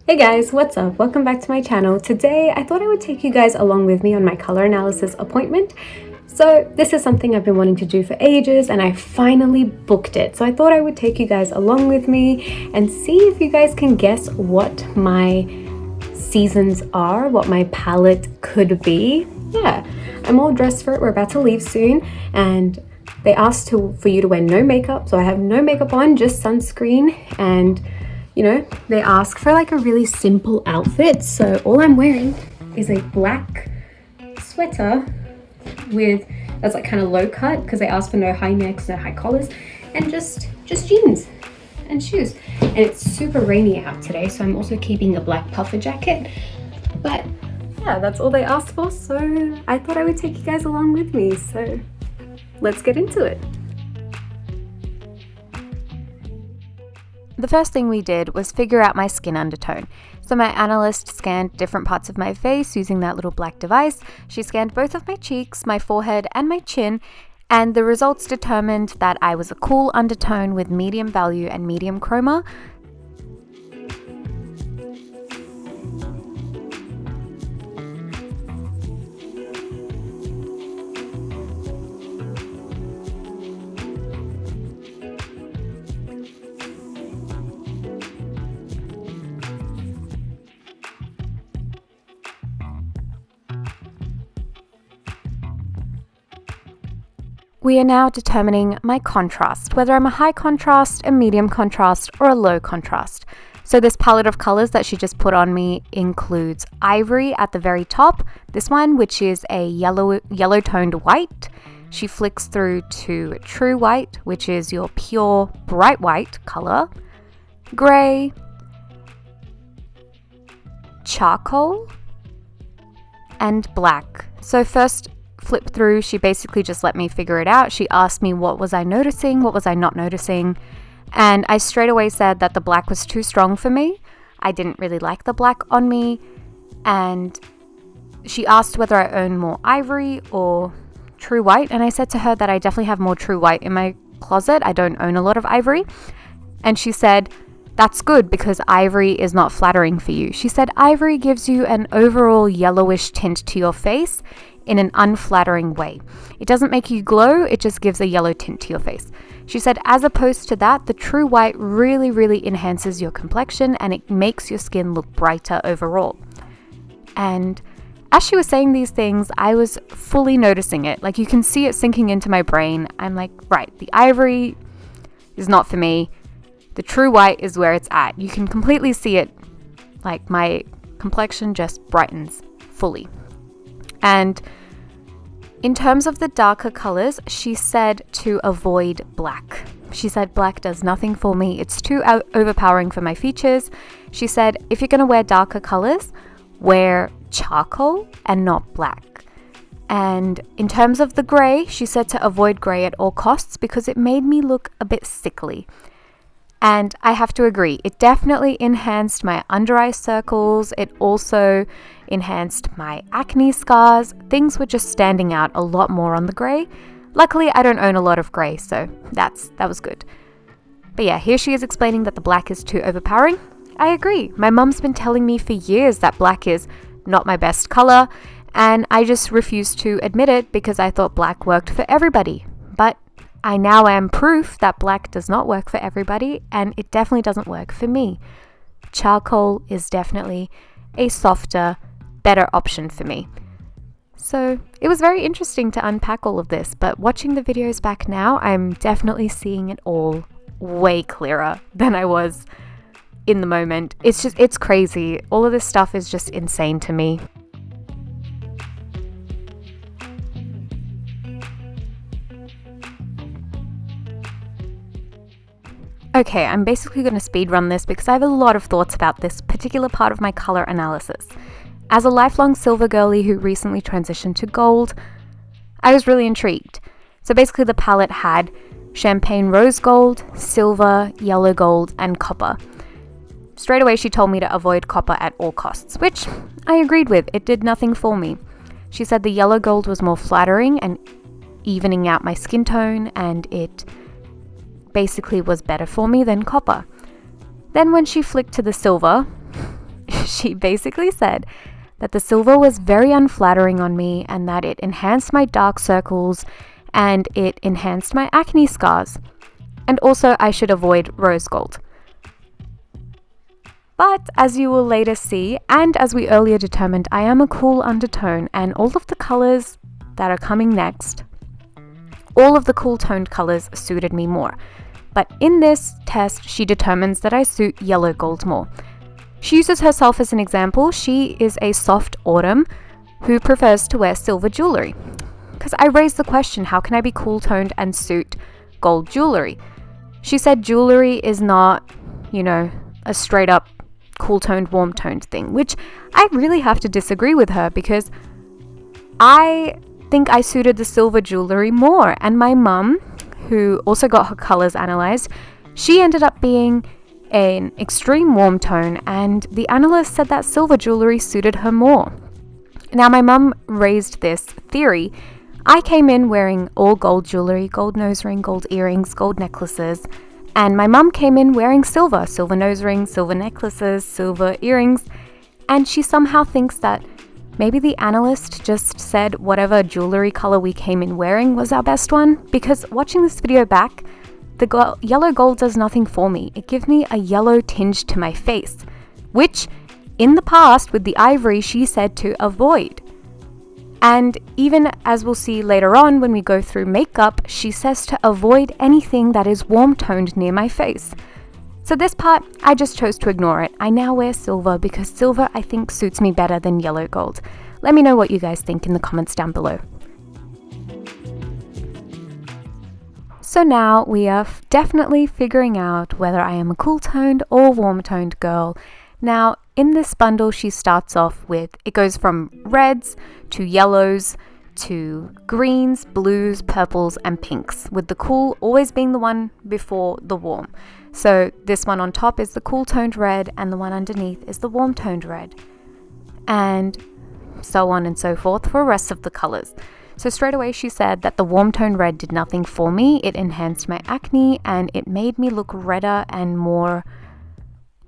Hey guys, what's up? Welcome back to my channel. Today, I thought I would take you guys along with me on my color analysis appointment. So this is something I've been wanting to do for ages and I finally booked it. So I thought I would take you guys along with me and see if you guys can guess what my seasons are, what my palette could be. Yeah, I'm all dressed for it. We're about to leave soon and they asked for you to wear no makeup. So I have no makeup on, just sunscreen, and you know, they ask for like a really simple outfit. So all I'm wearing is a black sweater that's like kind of low cut because they asked for no high necks, no high collars, and just jeans and shoes. And it's super rainy out today, so I'm also keeping a black puffer jacket. But yeah, that's all they asked for, so I thought I would take you guys along with me. So let's get into it. The first thing we did was figure out my skin undertone. So my analyst scanned different parts of my face using that little black device. She scanned both of my cheeks, my forehead, and my chin, and the results determined that I was a cool undertone with medium value and medium chroma. We are now determining my contrast, whether I'm a high contrast, a medium contrast, or a low contrast. So this palette of colors that she just put on me includes ivory at the very top, this one which is a yellow toned white. She flicks through to true white, which is your pure bright white color, gray, charcoal, and black. So first flip through, she basically just let me figure it out. She asked me what was I noticing, what was I not noticing, and I straight away said that the black was too strong for me. I didn't really like the black on me, and she asked whether I own more ivory or true white, and I said to her that I definitely have more true white in my closet. I don't own a lot of ivory, and she said, "That's good because ivory is not flattering for you." She said ivory gives you an overall yellowish tint to your face in an unflattering way. It doesn't make you glow, it just gives a yellow tint to your face. She said as opposed to that, the true white really enhances your complexion and it makes your skin look brighter overall. And as she was saying these things, I was fully noticing it. Like you can see it sinking into my brain. I'm like, right, the ivory is not for me. The true white is where it's at. You can completely see it. Like my complexion just brightens fully. And in terms of the darker colors, she said to avoid black. She said black does nothing for me. It's too overpowering for my features. She said if you're going to wear darker colors, wear charcoal and not black. And in terms of the gray, she said to avoid gray at all costs because it made me look a bit sickly. And I have to agree, it definitely enhanced my under eye circles. It also enhanced my acne scars. Things were just standing out a lot more on the grey. Luckily, I don't own a lot of grey, so that was good. But yeah, here she is explaining that the black is too overpowering. I agree. My mum's been telling me for years that black is not my best colour, and I just refused to admit it because I thought black worked for everybody. But I now am proof that black does not work for everybody, and it definitely doesn't work for me. Charcoal is definitely a softer, better option for me. So it was very interesting to unpack all of this, but watching the videos back now, I'm definitely seeing it all way clearer than I was in the moment. It's crazy. All of this stuff is just insane to me. Okay, I'm basically going to speed run this because I have a lot of thoughts about this particular part of my color analysis. As a lifelong silver girly who recently transitioned to gold, I was really intrigued. So basically the palette had champagne rose gold, silver, yellow gold, and copper. Straight away she told me to avoid copper at all costs, which I agreed with. It did nothing for me. She said the yellow gold was more flattering and evening out my skin tone, and it basically was better for me than copper. Then when she flicked to the silver, she basically said that the silver was very unflattering on me and that it enhanced my dark circles and it enhanced my acne scars. And also I should avoid rose gold. But as you will later see, and as we earlier determined, I am a cool undertone, and all of the colors that are coming next, all of the cool toned colors suited me more. But in this test, she determines that I suit yellow gold more. She uses herself as an example. She is a soft autumn who prefers to wear silver jewelry. Because I raised the question, how can I be cool toned and suit gold jewelry? She said jewelry is not, a straight up cool toned, warm toned thing, which I really have to disagree with her because I think I suited the silver jewelry more. And my mum, who also got her colors analyzed, she ended up being an extreme warm tone, and the analyst said that silver jewelry suited her more. Now, my mum raised this theory. I came in wearing all gold jewelry, gold nose ring, gold earrings, gold necklaces, and my mum came in wearing silver nose rings, silver necklaces, silver earrings, and she somehow thinks that maybe the analyst just said whatever jewelry color we came in wearing was our best one, because watching this video back, the yellow gold does nothing for me. It gives me a yellow tinge to my face, which in the past with the ivory she said to avoid. And even as we'll see later on when we go through makeup, she says to avoid anything that is warm toned near my face. So this part, I just chose to ignore it. I now wear silver because silver I think suits me better than yellow gold. Let me know what you guys think in the comments down below. So now we are definitely figuring out whether I am a cool toned or warm toned girl. Now in this bundle she starts off with, it goes from reds to yellows to greens, blues, purples and pinks, with the cool always being the one before the warm. So this one on top is the cool toned red and the one underneath is the warm toned red, and so on and so forth for the rest of the colors. So straight away she said that the warm toned red did nothing for me. It enhanced my acne and it made me look redder and more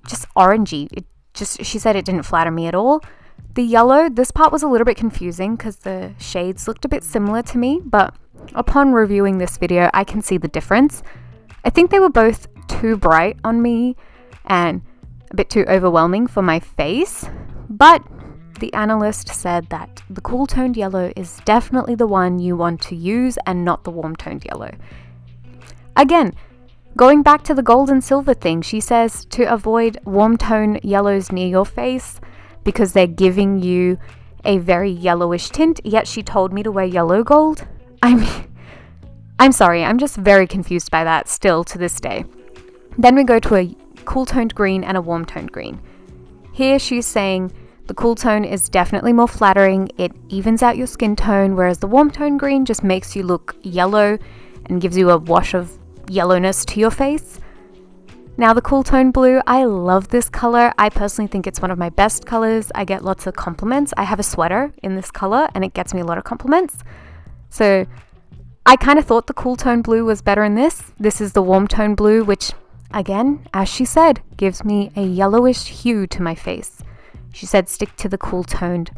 just orangey. She said it didn't flatter me at all. The yellow, this part was a little bit confusing because the shades looked a bit similar to me, but upon reviewing this video I can see the difference. I think they were both too bright on me and a bit too overwhelming for my face, but the analyst said that the cool toned yellow is definitely the one you want to use and not the warm toned yellow. Again, going back to the gold and silver thing, she says to avoid warm tone yellows near your face because they're giving you a very yellowish tint, yet she told me to wear yellow gold. I'm sorry, I'm just very confused by that still to this day. Then we go to a cool toned green and a warm toned green. Here she's saying the cool tone is definitely more flattering, it evens out your skin tone, whereas the warm tone green just makes you look yellow and gives you a wash of yellowness to your face. Now the cool tone blue, I love this color. I personally think it's one of my best colors. I get lots of compliments. I have a sweater in this color and it gets me a lot of compliments. So I kind of thought the cool tone blue was better in this. This is the warm tone blue, which again, as she said, gives me a yellowish hue to my face. She said stick to the cool toned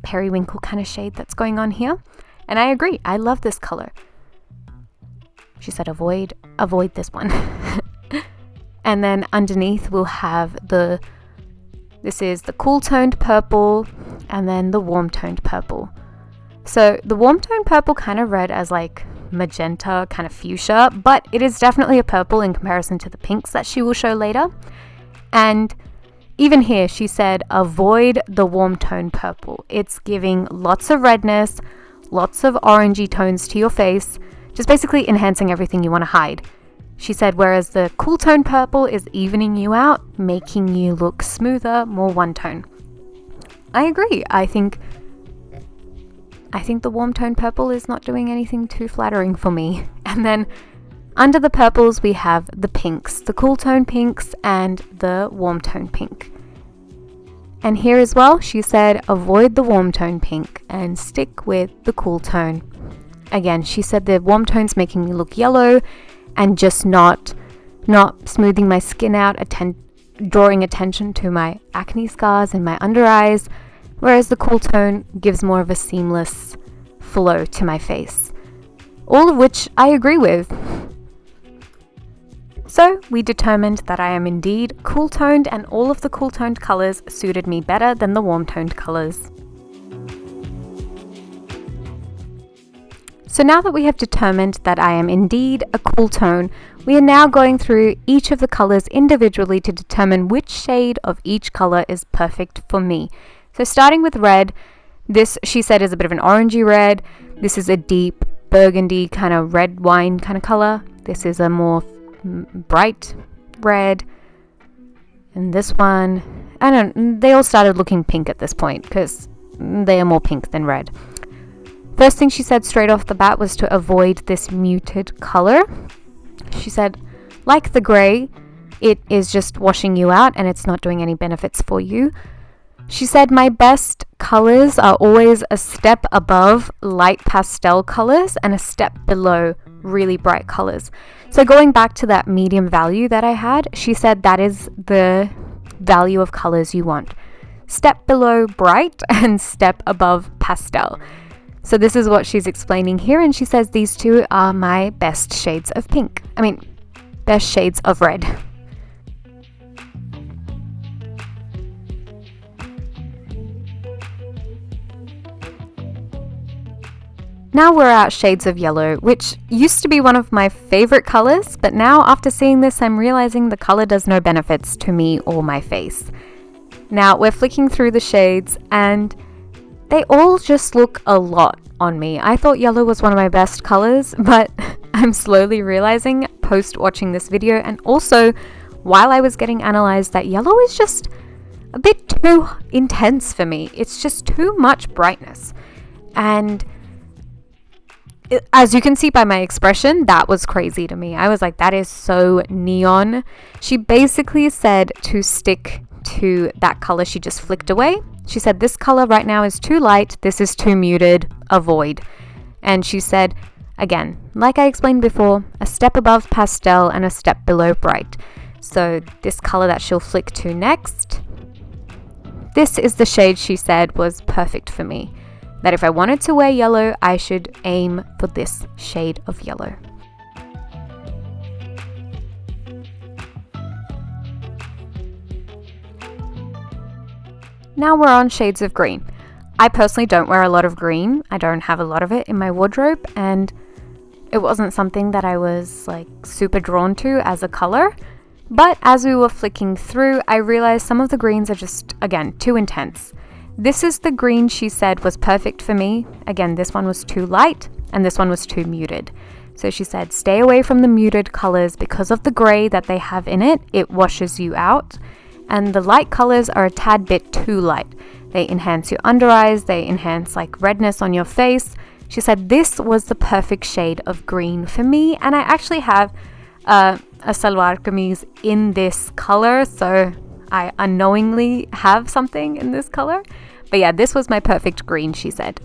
periwinkle kind of shade that's going on here. And I agree, I love this color. She said avoid this one. And then underneath we'll have this is the cool toned purple and then the warm toned purple. So the warm toned purple kind of read as like magenta, kind of fuchsia, but it is definitely a purple in comparison to the pinks that she will show later. And even here she said avoid the warm tone purple. It's giving lots of redness, lots of orangey tones to your face, just basically enhancing everything you want to hide. She said whereas the cool tone purple is evening you out, making you look smoother, more one tone. I agree. I think the warm tone purple is not doing anything too flattering for me. And then under the purples we have the pinks, the cool tone pinks and the warm tone pink. And here as well she said avoid the warm tone pink and stick with the cool tone. Again, she said the warm tone's making me look yellow and just not smoothing my skin out, drawing attention to my acne scars and my under eyes, whereas the cool tone gives more of a seamless flow to my face. All of which I agree with. So we determined that I am indeed cool toned, and all of the cool toned colours suited me better than the warm toned colours. So now that we have determined that I am indeed a cool tone, we are now going through each of the colours individually to determine which shade of each colour is perfect for me. So starting with red, this she said is a bit of an orangey red. This is a deep burgundy kind of red wine kind of colour. This is a more bright red. And this one, they all started looking pink at this point because they are more pink than red. First thing she said straight off the bat was to avoid this muted color. She said, like the gray, it is just washing you out and it's not doing any benefits for you. She said my best colors are always a step above light pastel colors and a step below really bright colors. So going back to that medium value that I had, she said that is the value of colors you want. Step below bright and step above pastel. So this is what she's explaining here, and she says these two are my best shades of pink. Best shades of red. Now we're at shades of yellow, which used to be one of my favorite colors, but now after seeing this, I'm realizing the color does no benefits to me or my face. Now we're flicking through the shades and they all just look a lot on me. I thought yellow was one of my best colors, but I'm slowly realizing post watching this video and also while I was getting analyzed that yellow is just a bit too intense for me. It's just too much brightness. And as you can see by my expression, that was crazy to me. I was like, that is so neon. She basically said to stick to that color she just flicked away. She said, this color right now is too light. This is too muted. Avoid. And she said, again, like I explained before, a step above pastel and a step below bright. So this color that she'll flick to next, this is the shade she said was perfect for me. That if I wanted to wear yellow, I should aim for this shade of yellow. Now we're on shades of green. I personally don't wear a lot of green. I don't have a lot of it in my wardrobe, and it wasn't something that I was like super drawn to as a color. But as we were flicking through, I realized some of the greens are just, again, too intense. This is the green she said was perfect for me. Again, this one was too light and this one was too muted. So she said, stay away from the muted colors because of the gray that they have in it. It washes you out. And the light colors are a tad bit too light. They enhance your under eyes. They enhance like redness on your face. She said this was the perfect shade of green for me. And I actually have a salwar kameez in this color. So I unknowingly have something in this color. But yeah, this was my perfect green, she said.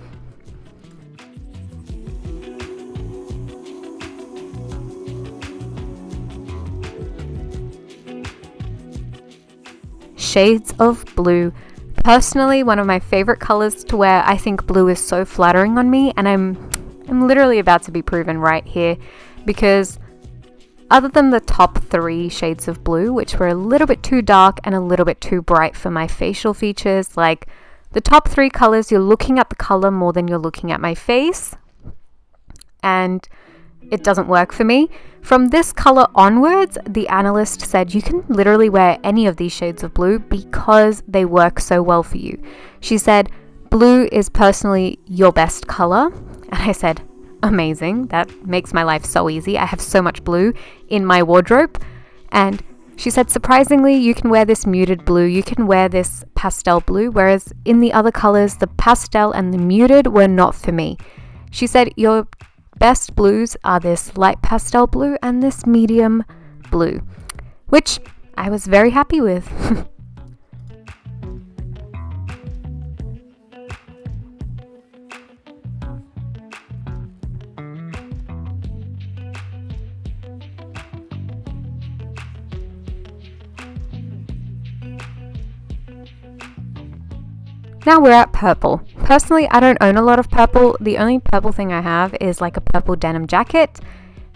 Shades of blue. Personally, one of my favorite colors to wear. I think blue is so flattering on me, and I'm literally about to be proven right here, because other than the top 3 shades of blue, which were a little bit too dark and a little bit too bright for my facial features, like the top 3 colors, you're looking at the color more than you're looking at my face, and it doesn't work for me. From this color onwards, the analyst said you can literally wear any of these shades of blue because they work so well for you. She said, blue is personally your best color. And I said, amazing. That makes my life so easy. I have so much blue in my wardrobe. And she said, surprisingly, you can wear this muted blue. You can wear this pastel blue. Whereas in the other colors, the pastel and the muted were not for me. She said, your best blues are this light pastel blue and this medium blue, which I was very happy with. Now we're at purple. Personally, I don't own a lot of purple. The only purple thing I have is like a purple denim jacket,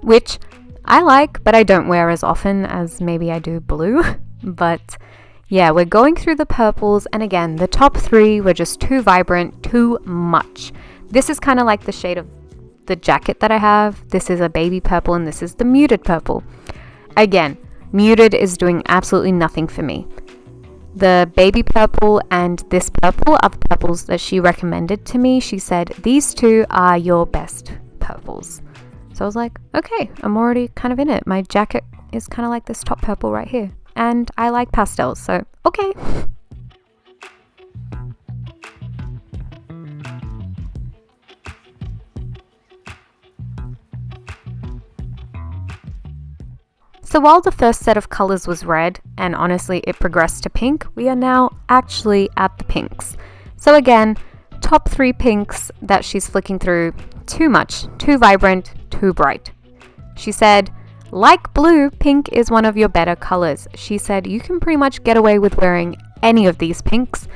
which I like, but I don't wear as often as maybe I do blue. But yeah, we're going through the purples, and again, the top 3 were just too vibrant, too much. This is kind of like the shade of the jacket that I have. This is a baby purple, and this is the muted purple. Again, muted is doing absolutely nothing for me. The baby purple and this purple are the purples that she recommended to me. She said, these 2 are your best purples. So I was like, okay, I'm already kind of in it. My jacket is kind of like this top purple right here. And I like pastels, so okay. So while the first set of colors was red, and honestly it progressed to pink, we are now actually at the pinks. So again, top 3 pinks that she's flicking through, too much, too vibrant, too bright. She said, like blue, pink is one of your better colors. She said you can pretty much get away with wearing any of these pinks,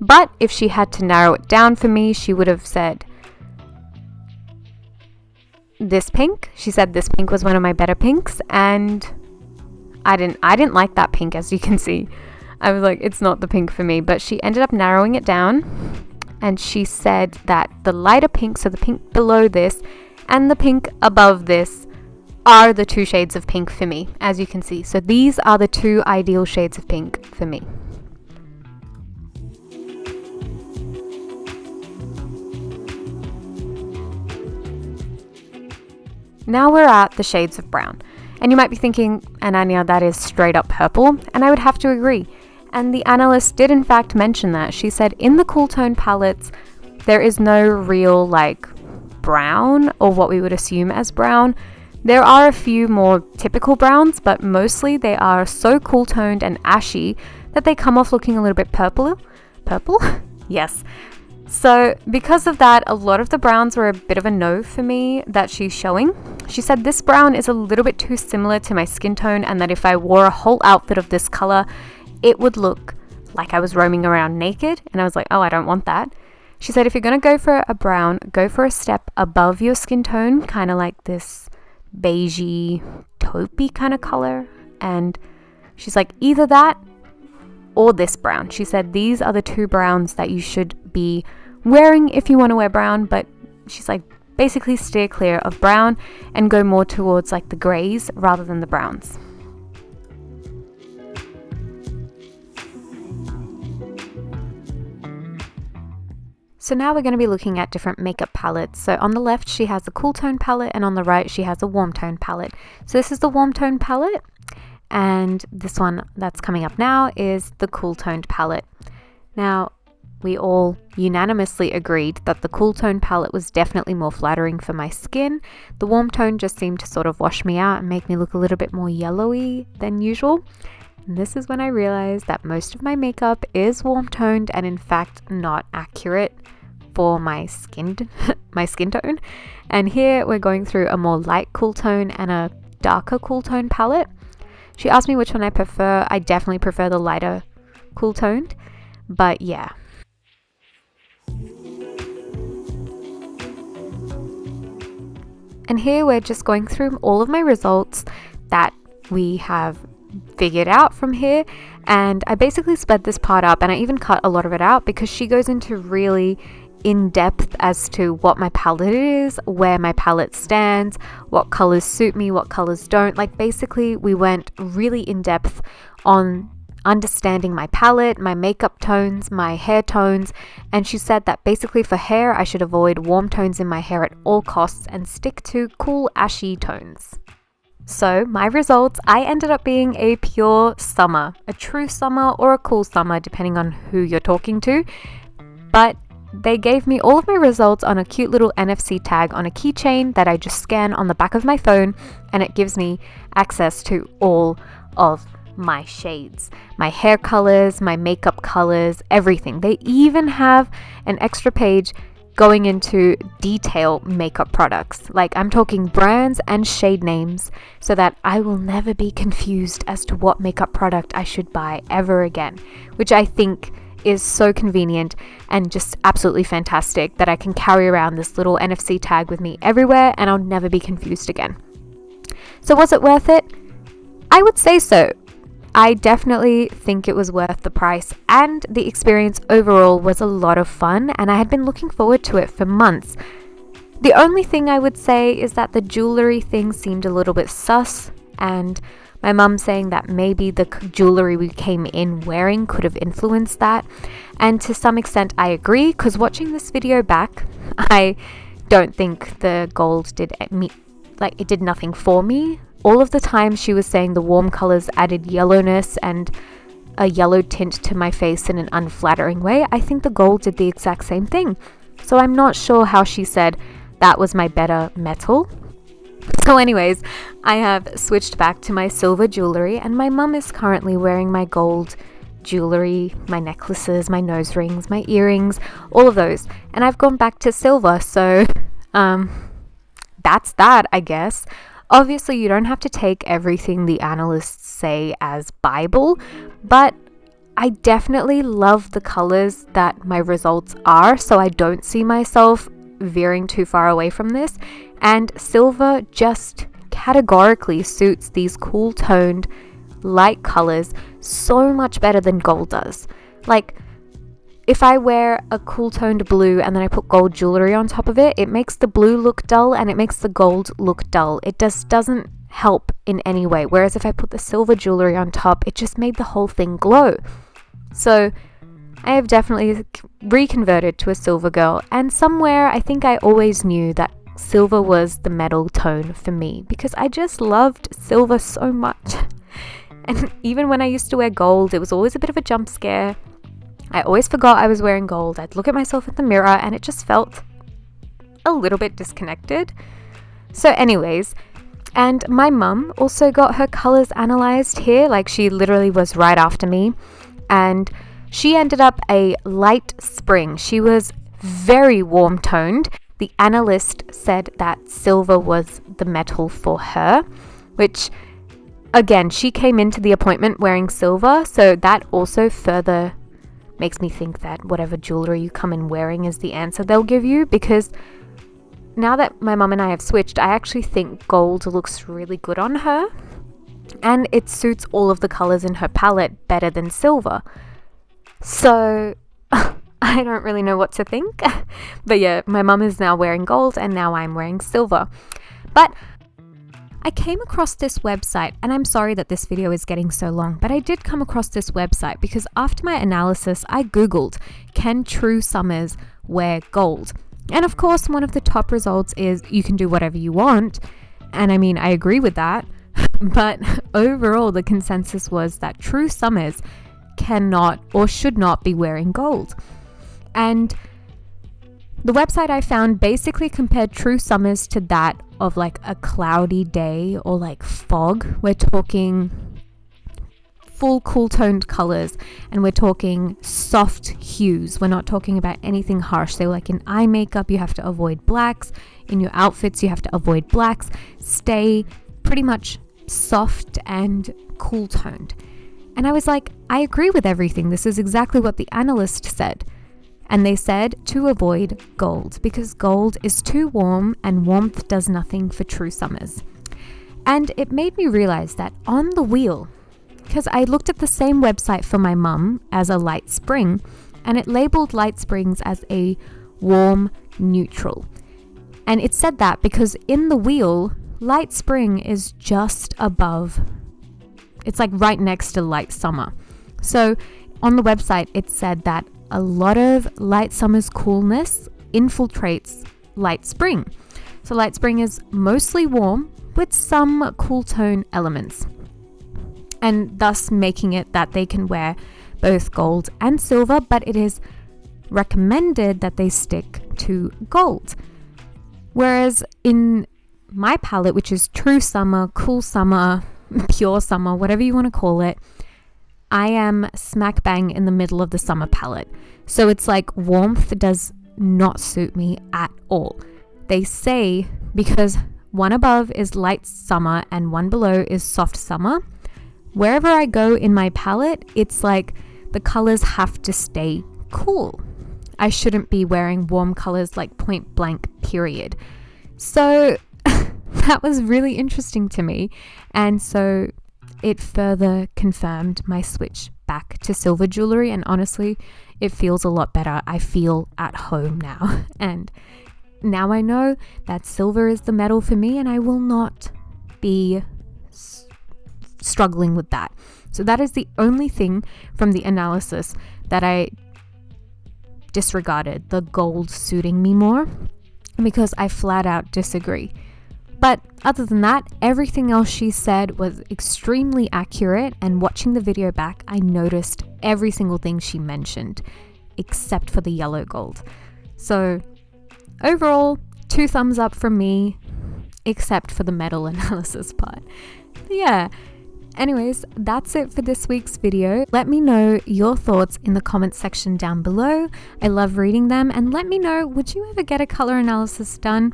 but if she had to narrow it down for me, she would have said this pink. She said this pink was one of my better pinks, and I didn't like that pink, as you can see. I was like, it's not the pink for me, but she ended up narrowing it down, and she said that the lighter pink, so the pink below this and the pink above this, are the 2 shades of pink for me, as you can see. So these are the 2 ideal shades of pink for me. Now we're at the shades of brown. And you might be thinking, Ananya, that is straight up purple. And I would have to agree. And the analyst did in fact mention that. She said in the cool tone palettes, there is no real like brown or what we would assume as brown. There are a few more typical browns, but mostly they are so cool toned and ashy that they come off looking a little bit purple? Yes. So because of that, a lot of the browns were a bit of a no for me that she's showing. She said this brown is a little bit too similar to my skin tone, and that if I wore a whole outfit of this color, it would look like I was roaming around naked. And I was like, oh, I don't want that. She said if you're going to go for a brown, go for a step above your skin tone, kind of like this beigey, taupey kind of color. And she's like, either that or this brown. She said these are the 2 browns that you should be wearing if you want to wear brown, but she's like, basically steer clear of brown and go more towards like the grays rather than the browns. So now we're going to be looking at different makeup palettes. So on the left she has a cool tone palette, and on the right she has a warm tone palette. So this is the warm tone palette, and this one that's coming up now is the cool toned palette. Now we all unanimously agreed that the cool tone palette was definitely more flattering for my skin. The warm tone just seemed to sort of wash me out and make me look a little bit more yellowy than usual. And this is when I realized that most of my makeup is warm toned and in fact not accurate for my skin tone. And here we're going through a more light cool tone and a darker cool tone palette. She asked me which one I prefer. I definitely prefer the lighter cool toned, but yeah. And here we're just going through all of my results that we have figured out from here, and I basically sped this part up, and I even cut a lot of it out because she goes into really in depth as to what my palette is, where my palette stands, what colors suit me, what colors don't. Like basically we went really in depth on understanding my palette, my makeup tones, my hair tones, and she said that basically for hair I should avoid warm tones in my hair at all costs and stick to cool ashy tones. So my results, I ended up being a pure summer, a true summer or a cool summer depending on who you're talking to, but they gave me all of my results on a cute little NFC tag on a keychain that I just scan on the back of my phone, and it gives me access to all of my shades, my hair colors, my makeup colors, everything. They even have an extra page going into detail makeup products. Like I'm talking brands and shade names so that I will never be confused as to what makeup product I should buy ever again, which I think is so convenient and just absolutely fantastic that I can carry around this little NFC tag with me everywhere and I'll never be confused again. So was it worth it? I would say so. I definitely think it was worth the price, and the experience overall was a lot of fun, and I had been looking forward to it for months. The only thing I would say is that the jewelry thing seemed a little bit sus, and my mum saying that maybe the jewelry we came in wearing could have influenced that. And to some extent I agree, because watching this video back, I don't think the gold did it did nothing for me. All of the time she was saying the warm colors added yellowness and a yellow tint to my face in an unflattering way. I think the gold did the exact same thing. So I'm not sure how she said that was my better metal. So anyways, I have switched back to my silver jewelry, and my mum is currently wearing my gold jewelry, my necklaces, my nose rings, my earrings, all of those. And I've gone back to silver, so that's that, I guess. Obviously, you don't have to take everything the analysts say as Bible, but I definitely love the colors that my results are, so I don't see myself veering too far away from this. And silver just categorically suits these cool toned light colors so much better than gold does. Like, if I wear a cool toned blue and then I put gold jewelry on top of it, it makes the blue look dull and it makes the gold look dull. It just doesn't help in any way. Whereas if I put the silver jewelry on top, it just made the whole thing glow. So I have definitely reconverted to a silver girl, and somewhere I think I always knew that silver was the metal tone for me because I just loved silver so much. And even when I used to wear gold, it was always a bit of a jump scare. I always forgot I was wearing gold. I'd look at myself in the mirror and it just felt a little bit disconnected. So anyways, and my mum also got her colors analyzed here, like she literally was right after me, and she ended up a light spring. She was very warm toned. The analyst said that silver was the metal for her, which again, she came into the appointment wearing silver, so that also further makes me think that whatever jewelry you come in wearing is the answer they'll give you, because now that my mum and I have switched, I actually think gold looks really good on her and it suits all of the colors in her palette better than silver. So I don't really know what to think. But yeah, my mum is now wearing gold and now I'm wearing silver. But I came across this website, and I'm sorry that this video is getting so long, but I did come across this website because after my analysis, I googled, can true summers wear gold? And of course, one of the top results is you can do whatever you want. And I mean, I agree with that. But overall, the consensus was that true summers cannot or should not be wearing gold. And the website I found basically compared true summers to that of like a cloudy day or like fog. We're talking full cool toned colors and we're talking soft hues. We're not talking about anything harsh. So like in eye makeup, you have to avoid blacks. In your outfits, you have to avoid blacks. Stay pretty much soft and cool toned. And I was like, I agree with everything. This is exactly what the analyst said. And they said to avoid gold because gold is too warm and warmth does nothing for true summers. And it made me realize that on the wheel, because I looked at the same website for my mum as a light spring, and it labeled light springs as a warm neutral. And it said that because in the wheel, light spring is just above, it's like right next to light summer. So on the website, it said that a lot of light summer's coolness infiltrates light spring. So light spring is mostly warm with some cool tone elements, and thus making it that they can wear both gold and silver, but it is recommended that they stick to gold. Whereas in my palette, which is true summer, cool summer, pure summer, whatever you want to call it, I am smack bang in the middle of the summer palette. So it's like warmth does not suit me at all. They say because one above is light summer and one below is soft summer. Wherever I go in my palette, it's like the colors have to stay cool. I shouldn't be wearing warm colors like point blank, period. So that was really interesting to me. And so it further confirmed my switch back to silver jewelry. And honestly, it feels a lot better. I feel at home now. And now I know that silver is the metal for me, and I will not be struggling with that. So that is the only thing from the analysis that I disregarded, the gold suiting me more, because I flat out disagree. But other than that, everything else she said was extremely accurate, and watching the video back, I noticed every single thing she mentioned, except for the yellow gold. So overall, 2 thumbs up from me, except for the metal analysis part. But yeah. Anyways, that's it for this week's video. Let me know your thoughts in the comments section down below. I love reading them, and let me know, would you ever get a color analysis done?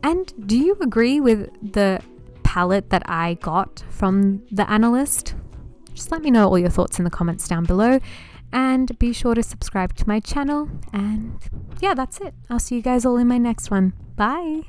And do you agree with the palette that I got from the Analysed? Just let me know all your thoughts in the comments down below, and be sure to subscribe to my channel. And yeah, that's it. I'll see you guys all in my next one. Bye.